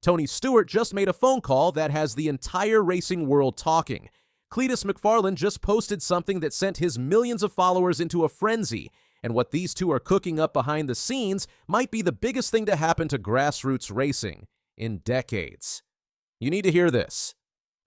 Tony Stewart just made a phone call that has the entire racing world talking. Cleetus McFarland just posted something that sent his millions of followers into a frenzy, and what these two are cooking up behind the scenes might be the biggest thing to happen to grassroots racing in decades. You need to hear this.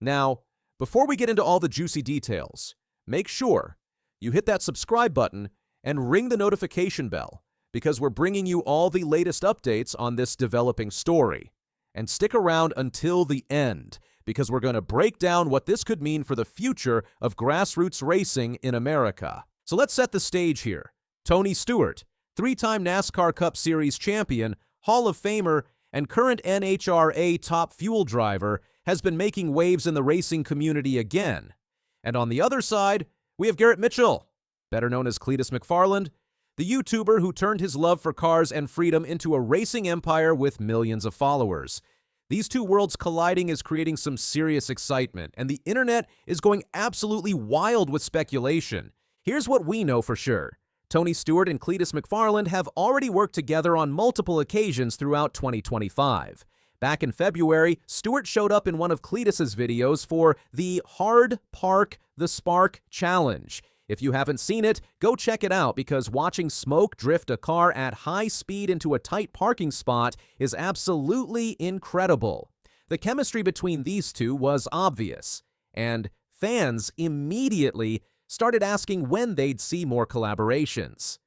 Now, before we get into all the juicy details, make sure you hit that subscribe button and ring the notification bell, because we're bringing you all the latest updates on this developing story. And stick around until the end, because we're going to break down what this could mean for the future of grassroots racing in America. So let's set the stage here. Tony Stewart, three-time NASCAR Cup Series champion, Hall of Famer, and current NHRA top fuel driver, has been making waves in the racing community again. And on the other side, we have Garrett Mitchell, better known as Cleetus McFarland, the YouTuber who turned his love for cars and freedom into a racing empire with millions of followers. These two worlds colliding is creating some serious excitement, and the internet is going absolutely wild with speculation. Here's what we know for sure. Tony Stewart and Cleetus McFarland have already worked together on multiple occasions throughout 2025. Back in February, Stewart showed up in one of Cleetus's videos for the Hard Park the Spark Challenge. If you haven't seen it, go check it out, because watching smoke drift a car at high speed into a tight parking spot is absolutely incredible. The chemistry between these two was obvious, and fans immediately started asking when they'd see more collaborations.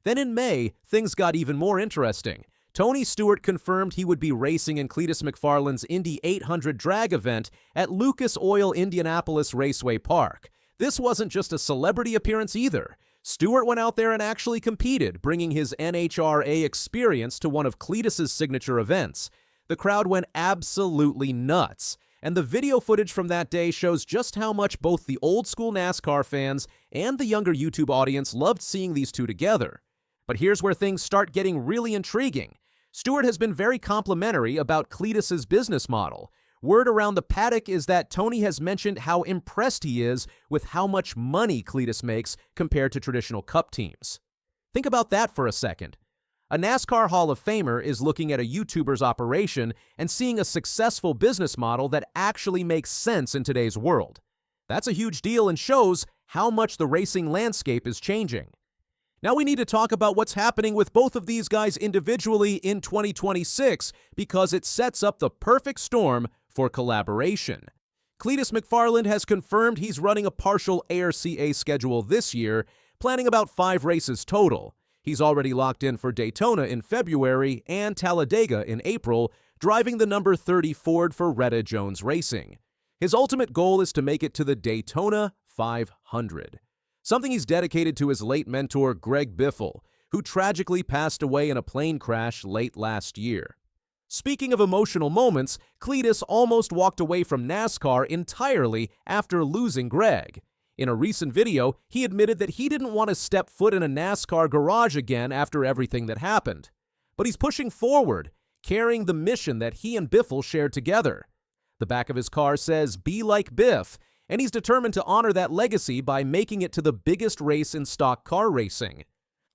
Then in May, things got even more interesting. Tony Stewart confirmed he would be racing in Cleetus McFarland's Indy 800 drag event at Lucas Oil Indianapolis Raceway Park. This wasn't just a celebrity appearance either. Stewart went out there and actually competed, bringing his NHRA experience to one of Cleetus's signature events. The crowd went absolutely nuts, and the video footage from that day shows just how much both the old-school NASCAR fans and the younger YouTube audience loved seeing these two together. But here's where things start getting really intriguing. Stewart has been very complimentary about Cleetus's business model. Word around the paddock is that Tony has mentioned how impressed he is with how much money Cleetus makes compared to traditional Cup teams. Think about that for a second. A NASCAR Hall of Famer is looking at a YouTuber's operation and seeing a successful business model that actually makes sense in today's world. That's a huge deal and shows how much the racing landscape is changing. Now we need to talk about what's happening with both of these guys individually in 2026, because it sets up the perfect storm for collaboration. Cleetus McFarland has confirmed he's running a partial ARCA schedule this year, planning about 5 races total. He's already locked in for Daytona in February and Talladega in April, driving the number 30 Ford for Retta Jones Racing. His ultimate goal is to make it to the Daytona 500, something he's dedicated to his late mentor Greg Biffle, who tragically passed away in a plane crash late last year. Speaking of emotional moments, Cleetus almost walked away from NASCAR entirely after losing Greg. In a recent video, he admitted that he didn't want to step foot in a NASCAR garage again after everything that happened. But he's pushing forward, carrying the mission that he and Biffle shared together. The back of his car says, "Be like Biff," and he's determined to honor that legacy by making it to the biggest race in stock car racing.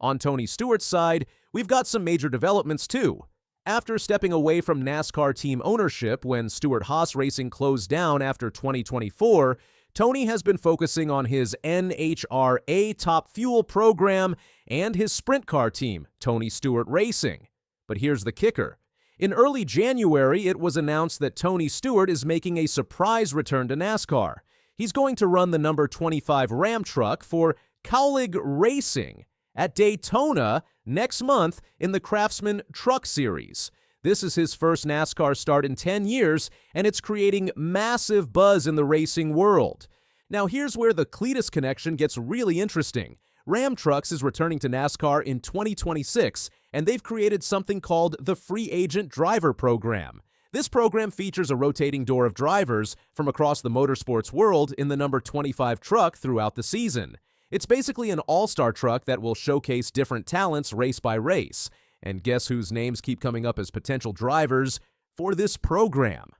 On Tony Stewart's side, we've got some major developments too. After stepping away from NASCAR team ownership when Stewart-Haas Racing closed down after 2024, Tony has been focusing on his NHRA Top Fuel program and his sprint car team, Tony Stewart Racing. But here's the kicker. In early January, it was announced that Tony Stewart is making a surprise return to NASCAR. He's going to run the number 25 Ram truck for Collab Racing at Daytona next month in the Craftsman Truck Series. This is his first NASCAR start in 10 years, and it's creating massive buzz in the racing world. Now here's where the Cleetus connection gets really interesting. Ram Trucks is returning to NASCAR in 2026, and they've created something called the Free Agent Driver Program. This program features a rotating door of drivers from across the motorsports world in the number 25 truck throughout the season. It's basically an all-star truck that will showcase different talents race by race. And guess whose names keep coming up as potential drivers for this program?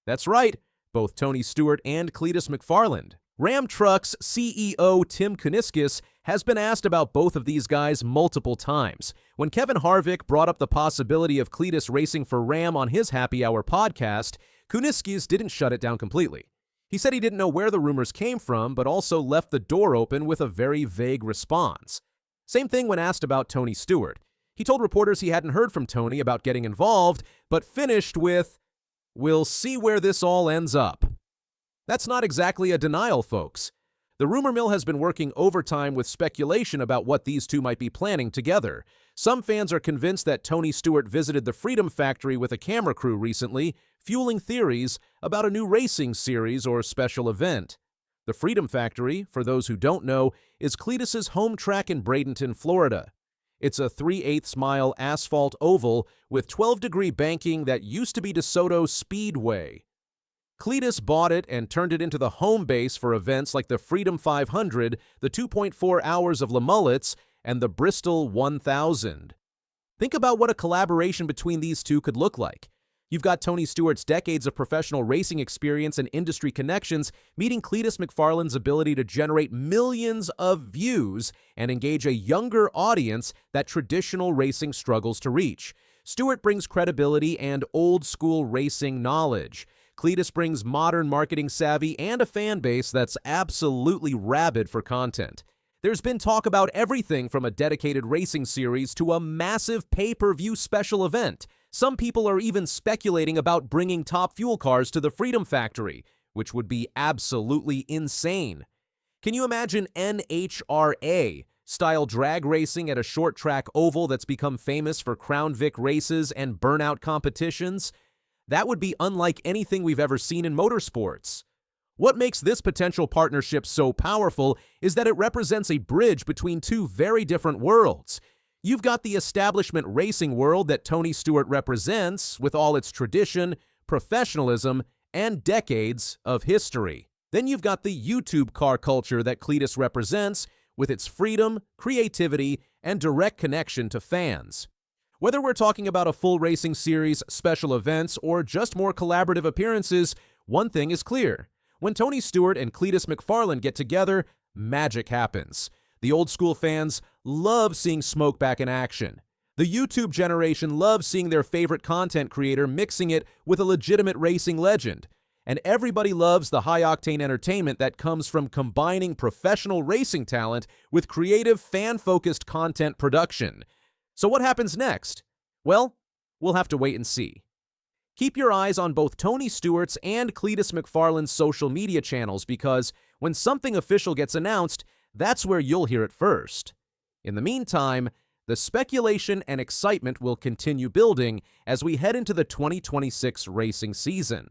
That's right, both Tony Stewart and Cleetus McFarland. Ram Trucks CEO Tim Kuniskis has been asked about both of these guys multiple times. When Kevin Harvick brought up the possibility of Cleetus racing for Ram on his Happy Hour podcast, Kuniskis didn't shut it down completely. He said he didn't know where the rumors came from, but also left the door open with a very vague response. Same thing when asked about Tony Stewart. He told reporters he hadn't heard from Tony about getting involved, but finished with, "We'll see where this all ends up." That's not exactly a denial, folks. The rumor mill has been working overtime with speculation about what these two might be planning together. Some fans are convinced that Tony Stewart visited the Freedom Factory with a camera crew recently, fueling theories about a new racing series or special event. The Freedom Factory, for those who don't know, is Cleetus's home track in Bradenton, Florida. It's a 3/8 mile asphalt oval with 12-degree banking that used to be DeSoto Speedway. Cleetus bought it and turned it into the home base for events like the Freedom 500, the 2.4 Hours of Le Mullets, and the Bristol 1000. Think about what a collaboration between these two could look like. You've got Tony Stewart's decades of professional racing experience and industry connections meeting Cleetus McFarland's ability to generate millions of views and engage a younger audience that traditional racing struggles to reach. Stewart brings credibility and old-school racing knowledge. Cleetus brings modern marketing savvy and a fan base that's absolutely rabid for content. There's been talk about everything from a dedicated racing series to a massive pay-per-view special event. Some people are even speculating about bringing Top Fuel cars to the Freedom Factory, which would be absolutely insane. Can you imagine NHRA-style drag racing at a short-track oval that's become famous for Crown Vic races and burnout competitions? That would be unlike anything we've ever seen in motorsports. What makes this potential partnership so powerful is that it represents a bridge between two very different worlds. You've got the establishment racing world that Tony Stewart represents, with all its tradition, professionalism, and decades of history. Then you've got the YouTube car culture that Cleetus represents, with its freedom, creativity, and direct connection to fans. Whether we're talking about a full racing series, special events, or just more collaborative appearances, one thing is clear. When Tony Stewart and Cleetus McFarland get together, magic happens. The old-school fans love seeing smoke back in action. The YouTube generation loves seeing their favorite content creator mixing it with a legitimate racing legend. And everybody loves the high-octane entertainment that comes from combining professional racing talent with creative, fan-focused content production. So what happens next? Well, we'll have to wait and see. Keep your eyes on both Tony Stewart's and Cleetus McFarland's social media channels because when something official gets announced, that's where you'll hear it first. In the meantime, the speculation and excitement will continue building as we head into the 2026 racing season.